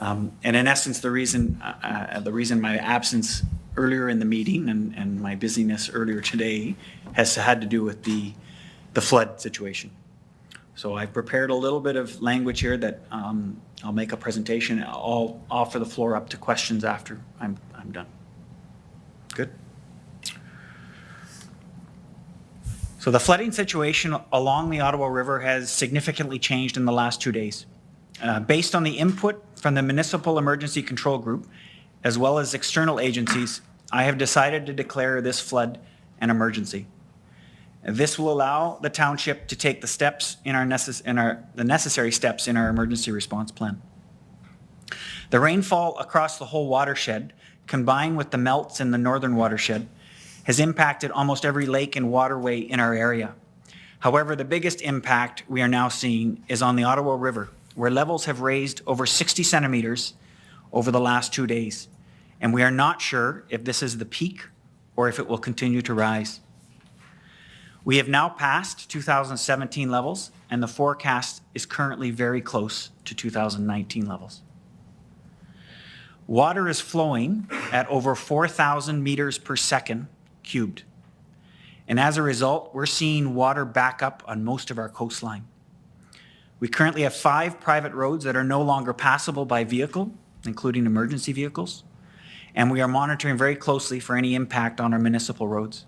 And in essence, the reason my absence earlier in the meeting and my busyness earlier today has had to do with the flood situation. So I've prepared a little bit of language here that I'll make a presentation. I'll offer the floor up to questions after I'm done. Good. So the flooding situation along the Ottawa River has significantly changed in the last 2 days. Based on the input from the Municipal Emergency Control Group, as well as external agencies, I have decided to declare this flood an emergency. This will allow the township to take the steps the necessary steps in our emergency response plan. The rainfall across the whole watershed, combined with the melts in the northern watershed, has impacted almost every lake and waterway in our area. However, the biggest impact we are now seeing is on the Ottawa River, where levels have raised over 60 centimeters over the last 2 days. And we are not sure if this is the peak or if it will continue to rise. We have now passed 2017 levels, and the forecast is currently very close to 2019 levels. Water is flowing at over 4,000 meters per second cubed. And as a result, we're seeing water back up on most of our coastline. We currently have 5 private roads that are no longer passable by vehicle, including emergency vehicles, and we are monitoring very closely for any impact on our municipal roads.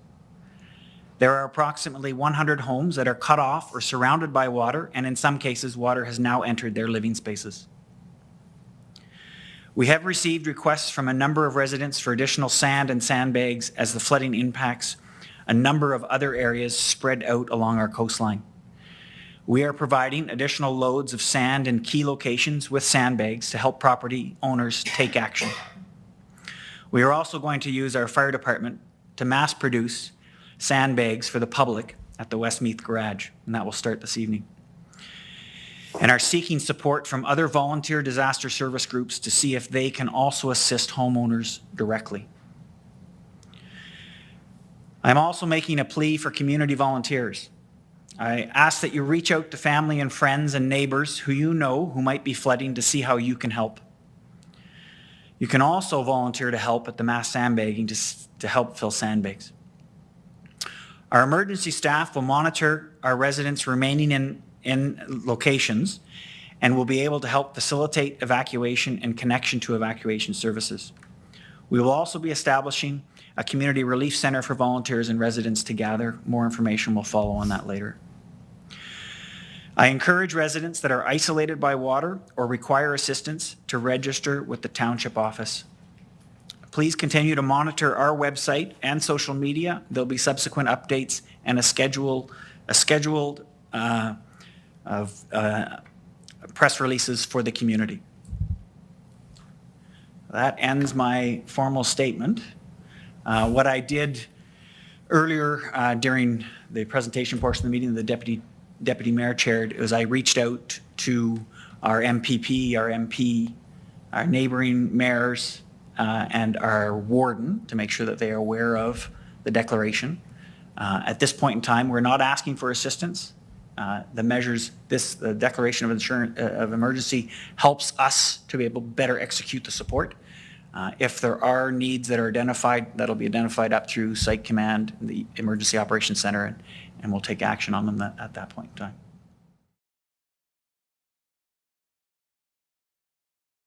There are approximately 100 homes that are cut off or surrounded by water, and in some cases, water has now entered their living spaces. We have received requests from a number of residents for additional sand and sandbags as the flooding impacts a number of other areas spread out along our coastline. We are providing additional loads of sand in key locations with sandbags to help property owners take action. We are also going to use our fire department to mass produce sandbags for the public at the Westmeath Garage, and that will start this evening. And are seeking support from other volunteer disaster service groups to see if they can also assist homeowners directly. I'm also making a plea for community volunteers. I ask that you reach out to family and friends and neighbors who you know who might be flooding to see how you can help. You can also volunteer to help at the mass sandbagging to help fill sandbags. Our emergency staff will monitor our residents remaining in locations and will be able to help facilitate evacuation and connection to evacuation services. We will also be establishing a community relief center for volunteers and residents to gather. More information will follow on that later. I encourage residents that are isolated by water or require assistance to register with the township office. Please continue to monitor our website and social media. There'll be subsequent updates and a scheduled press releases for the community. That ends my formal statement. What I did earlier during the presentation portion of the meeting, the deputy mayor chaired, is I reached out to our MPP, our MP, our neighboring mayors, and our warden to make sure that they are aware of the declaration. At this point in time, we're not asking for assistance. The measures, the declaration of emergency helps us to be able to better execute the support. If there are needs that are identified, that'll be identified up through Site Command, the Emergency Operations Center, and we'll take action on them at that point in time.